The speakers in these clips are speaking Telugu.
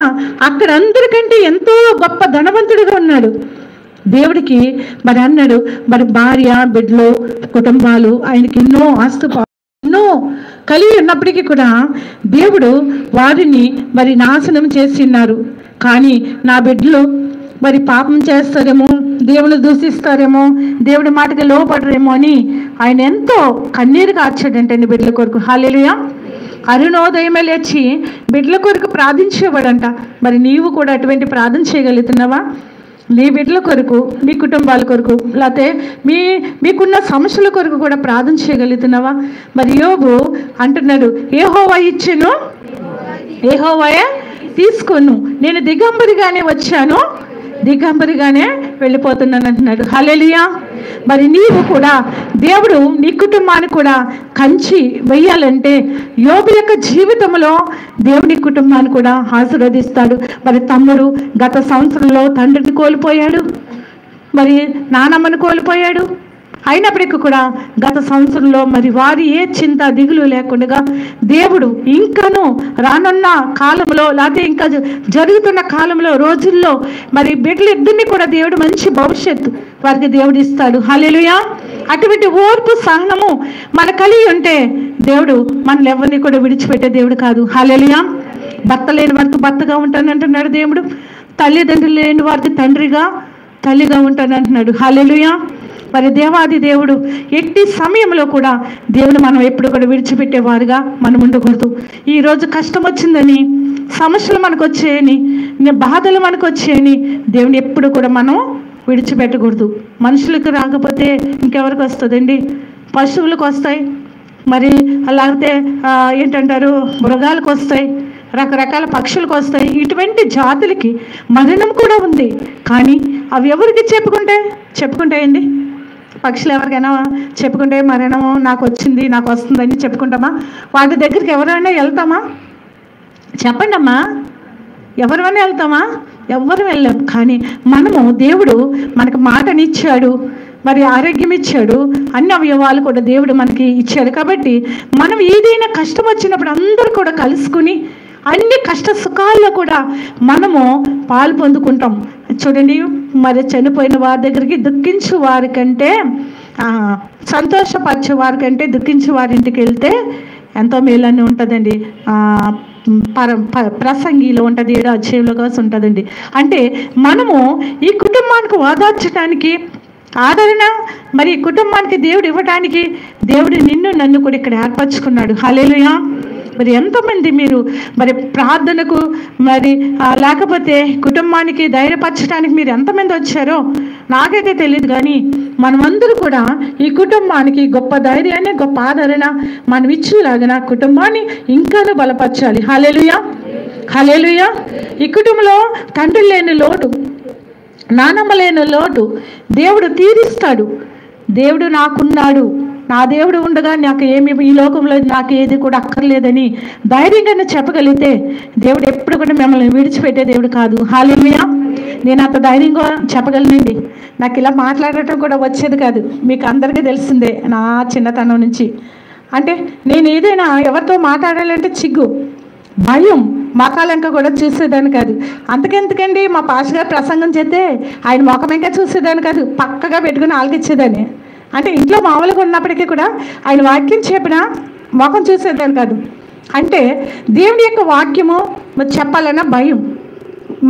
అక్కడ అందరికంటే ఎంతో గొప్ప ధనవంతుడిగా ఉన్నాడు. దేవుడికి మరి అన్నాడు, మరి భార్య బిడ్డలు కుటుంబాలు ఆయనకి ఎన్నో ఎన్నో కలిగి ఉన్నప్పటికీ కూడా దేవుడు వారిని మరి నాశనం చేసి ఉన్నారు. కానీ నా బిడ్డలు మరి పాపం చేస్తారేమో, దేవుని దూషిస్తారేమో, దేవుడి మాటకి లోపడరేమో అని ఆయన ఎంతో కన్నీరు కార్చాడంటే బిడ్డల కొరకు. హల్లెలూయా. అరుణోదయమే లేచి బిడ్డల కొరకు ప్రార్థించేవాడంట. మరి నీవు కూడా అటువంటి ప్రార్థన చేయగలుగుతున్నావా? నీ బిడ్డల కొరకు, నీ కుటుంబాల కొరకు, లేకపోతే మీకున్న సమస్యల కొరకు కూడా ప్రార్థన చేయగలుగుతున్నావా? మరి యోబు అంటున్నాడు, యెహోవా ఇచ్చెను యెహోవాయే తీసుకోను, నేను దిగంబరిగానే వచ్చాను, దిగంబరిగానే వెళ్ళిపోతున్నాను అంటున్నాడు. హల్లెలూయా. మరి నీవు కూడా దేవుడు నీ కుటుంబాన్ని కూడా కంచి వెయ్యాలంటే యోబు యొక్క జీవితంలో దేవుడి కుటుంబాన్ని కూడా ఆశీర్వదిస్తాడు. మరి తమ్ముడు గత సంవత్సరంలో తండ్రిని కోల్పోయాడు, మరి నానమ్మను కోల్పోయాడు. అయినప్పటికీ కూడా గత సంవత్సరంలో మరి వారి ఏ చింత దిగులు లేకుండా దేవుడు ఇంకను రానున్న కాలంలో, లేకపోతే ఇంకా జరుగుతున్న కాలంలో రోజుల్లో మరి బిడ్డలిద్దరిని కూడా దేవుడు మంచి భవిష్యత్తు వారికి దేవుడు ఇస్తాడు. హల్లెలూయా. అటువంటి ఓర్పు సహనము మన కలిగి ఉంటే దేవుడు మనల్ని ఎవరిని కూడా విడిచిపెట్టే దేవుడు కాదు. హల్లెలూయా. భర్త లేని వారికి భర్తగా ఉంటానంటున్నాడు దేవుడు, తల్లిదండ్రులు లేని వారికి తండ్రిగా తల్లిగా ఉంటానంటున్నాడు. హల్లెలూయా. మరి దేవాది దేవుడు ఎట్టి సమయంలో కూడా దేవుడు మనం ఎప్పుడు కూడా విడిచిపెట్టేవారుగా మనం ఉండకూడదు. ఈరోజు కష్టం వచ్చిందని, సమస్యలు మనకు వచ్చాయని, బాధలు మనకు వచ్చాయని దేవుని ఎప్పుడు కూడా మనం విడిచిపెట్టకూడదు. మనుషులకు రాకపోతే ఇంకెవరికి వస్తుందండి? పశువులకు వస్తాయి, మరి అలాగే ఏంటంటారు మృగాలకు వస్తాయి, రకరకాల పక్షులకు వస్తాయి. ఇటువంటి జాతులకి మరణం కూడా ఉంది. కానీ అవి ఎవరికి చెప్పుకుంటాయండి? పక్షులు ఎవరికైనా చెప్పుకుంటే మరణము నాకు వచ్చింది, నాకు వస్తుందని చెప్పుకుంటామా? వాటి దగ్గరికి ఎవరైనా వెళ్తామా? చెప్పండి అమ్మా, ఎవరైనా వెళ్తామా? ఎవరు వెళ్ళాం. కానీ మనము దేవుడు మనకు మాటనిచ్చాడు, మరి ఆరోగ్యం ఇచ్చాడు, అన్ని అవయవాలు కూడా దేవుడు మనకి ఇచ్చాడు. కాబట్టి మనం ఏదైనా కష్టం వచ్చినప్పుడు అందరూ కూడా కలుసుకుని అన్ని కష్ట సుఖాల్లో కూడా మనము పాలు పొందుకుంటాం. చూడండి, మరి చనిపోయిన వారి దగ్గరికి దుఃఖించు వారి కంటే సంతోషపరిచే వారి కంటే దుఃఖించే వారి ఇంటికి వెళ్తే ఎంతో మేలని ఉంటుందండి. ప్రసంగిలో ఉంటుంది, 7వ అధ్యాయంలో కాసి ఉంటుందండి. అంటే మనము ఈ కుటుంబానికి ఓదార్చడానికి, ఆదరణ మరి కుటుంబానికి దేవుడు ఇవ్వడానికి దేవుడు నిన్ను నన్ను కూడా ఇక్కడ ఏర్పరచుకున్నాడు. హల్లెలూయా. మరి ఎంతమంది మీరు మరి ప్రార్థనకు మరి లేకపోతే కుటుంబానికి ధైర్యపరచడానికి మీరు ఎంతమంది వచ్చారో నాకైతే తెలియదు. కానీ మనమందరూ కూడా ఈ కుటుంబానికి గొప్ప ధైర్యాన్ని, గొప్ప ఆదరణ మనం ఇచ్చేలాగా కుటుంబాన్ని ఇంకా బలపరచాలి. హల్లెలూయా. హల్లెలూయా. ఈ కుటుంబంలో తండ్రి లేని లోటు, నానమ్మ లేని లోటు దేవుడు తీరుస్తాడు. దేవుడు నాకున్నాడు, నా దేవుడు ఉండగా నాకు ఏమి ఈ లోకంలో నాకు ఏది కూడా అక్కర్లేదని ధైర్యంగా చెప్పగలిగితే దేవుడు ఎప్పుడు కూడా మిమ్మల్ని విడిచిపెట్టే దేవుడు కాదు. హల్లెలూయా. నేను అంత ధైర్యంగా చెప్పగలనండి. నాకు ఇలా మాట్లాడటం కూడా వచ్చేది కాదు, మీకు అందరికీ తెలిసిందే నా చిన్నతనం నుంచి. అంటే నేను ఏదైనా ఎవరితో మాట్లాడాలంటే చిగ్గు, భయం, మకాలంక కూడా చూసేదాన్ని కాదు. అంతకెందుకండి, మా పాస్ గారు ప్రసంగం చేస్తే ఆయన ముఖం ఇంకా చూసేదాన్ని కాదు, పక్కగా పెట్టుకుని ఆలకిచ్చేదాన్ని. అంటే ఇంట్లో మామూలుగా ఉన్నప్పటికీ కూడా ఆయన వాక్యం చెప్పినా ముఖం చూసేదాన్ని కాదు. అంటే దేవుని యొక్క వాక్యము చెప్పాలన్నా భయం,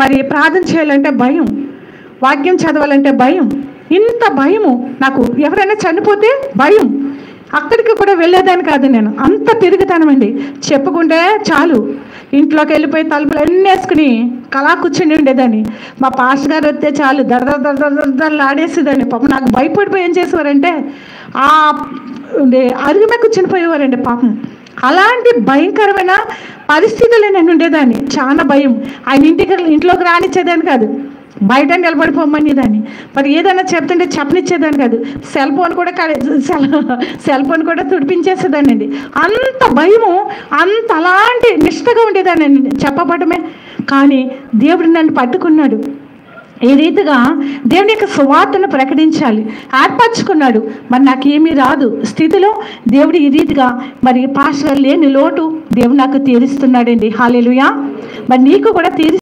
మరి ప్రార్థన చేయాలంటే భయం, వాక్యం చదవాలంటే భయం. ఇంత భయము నాకు. ఎవరైనా చనిపోతే భయం, అక్కడికి కూడా వెళ్ళేదాన్ని కాదు నేను. అంత తిరుగుతానమండి. చెప్పుకుంటే చాలు ఇంట్లోకి వెళ్ళిపోయి తలుపులు అన్నీ వేసుకుని కళా కూర్చుని ఉండేదాన్ని. మా పాస్టర్ గారు వస్తే చాలు దరదరదరదరలు ఆడేసేదాన్ని. పాపం నాకు భయపడిపోయి ఏం చేసేవారంటే అరుగుమే కూర్చునిపోయేవారండి పాపం. అలాంటి భయంకరమైన పరిస్థితులు నేను ఉండేదాన్ని. చాలా భయం. ఆయన ఇంట్లోకి రానిచ్చేదాన్ని కాదు, బయట నిలబడిపోమని దాన్ని. మరి ఏదైనా చెప్తుంటే చెప్పనిచ్చేదాన్ని కాదు. సెల్ ఫోన్ కూడా తుడిపించేసేదాన్ని అండి. అంత భయము, అంత అలాంటి నిష్టగా ఉండేదాన్ని అండి చెప్పబడమే. కానీ దేవుడు నన్ను పట్టుకున్నాడు. ఈ రీతిగా దేవుని యొక్క సువార్తను ప్రకటించాలి ఏర్పరచుకున్నాడు. మరి నాకేమీ రాదు స్థితిలో దేవుడు ఈ రీతిగా మరి పాస్టర్ లేని లోటు దేవుడు నాకు తీరుస్తున్నాడండి. హల్లెలూయా. మరి నీకు కూడా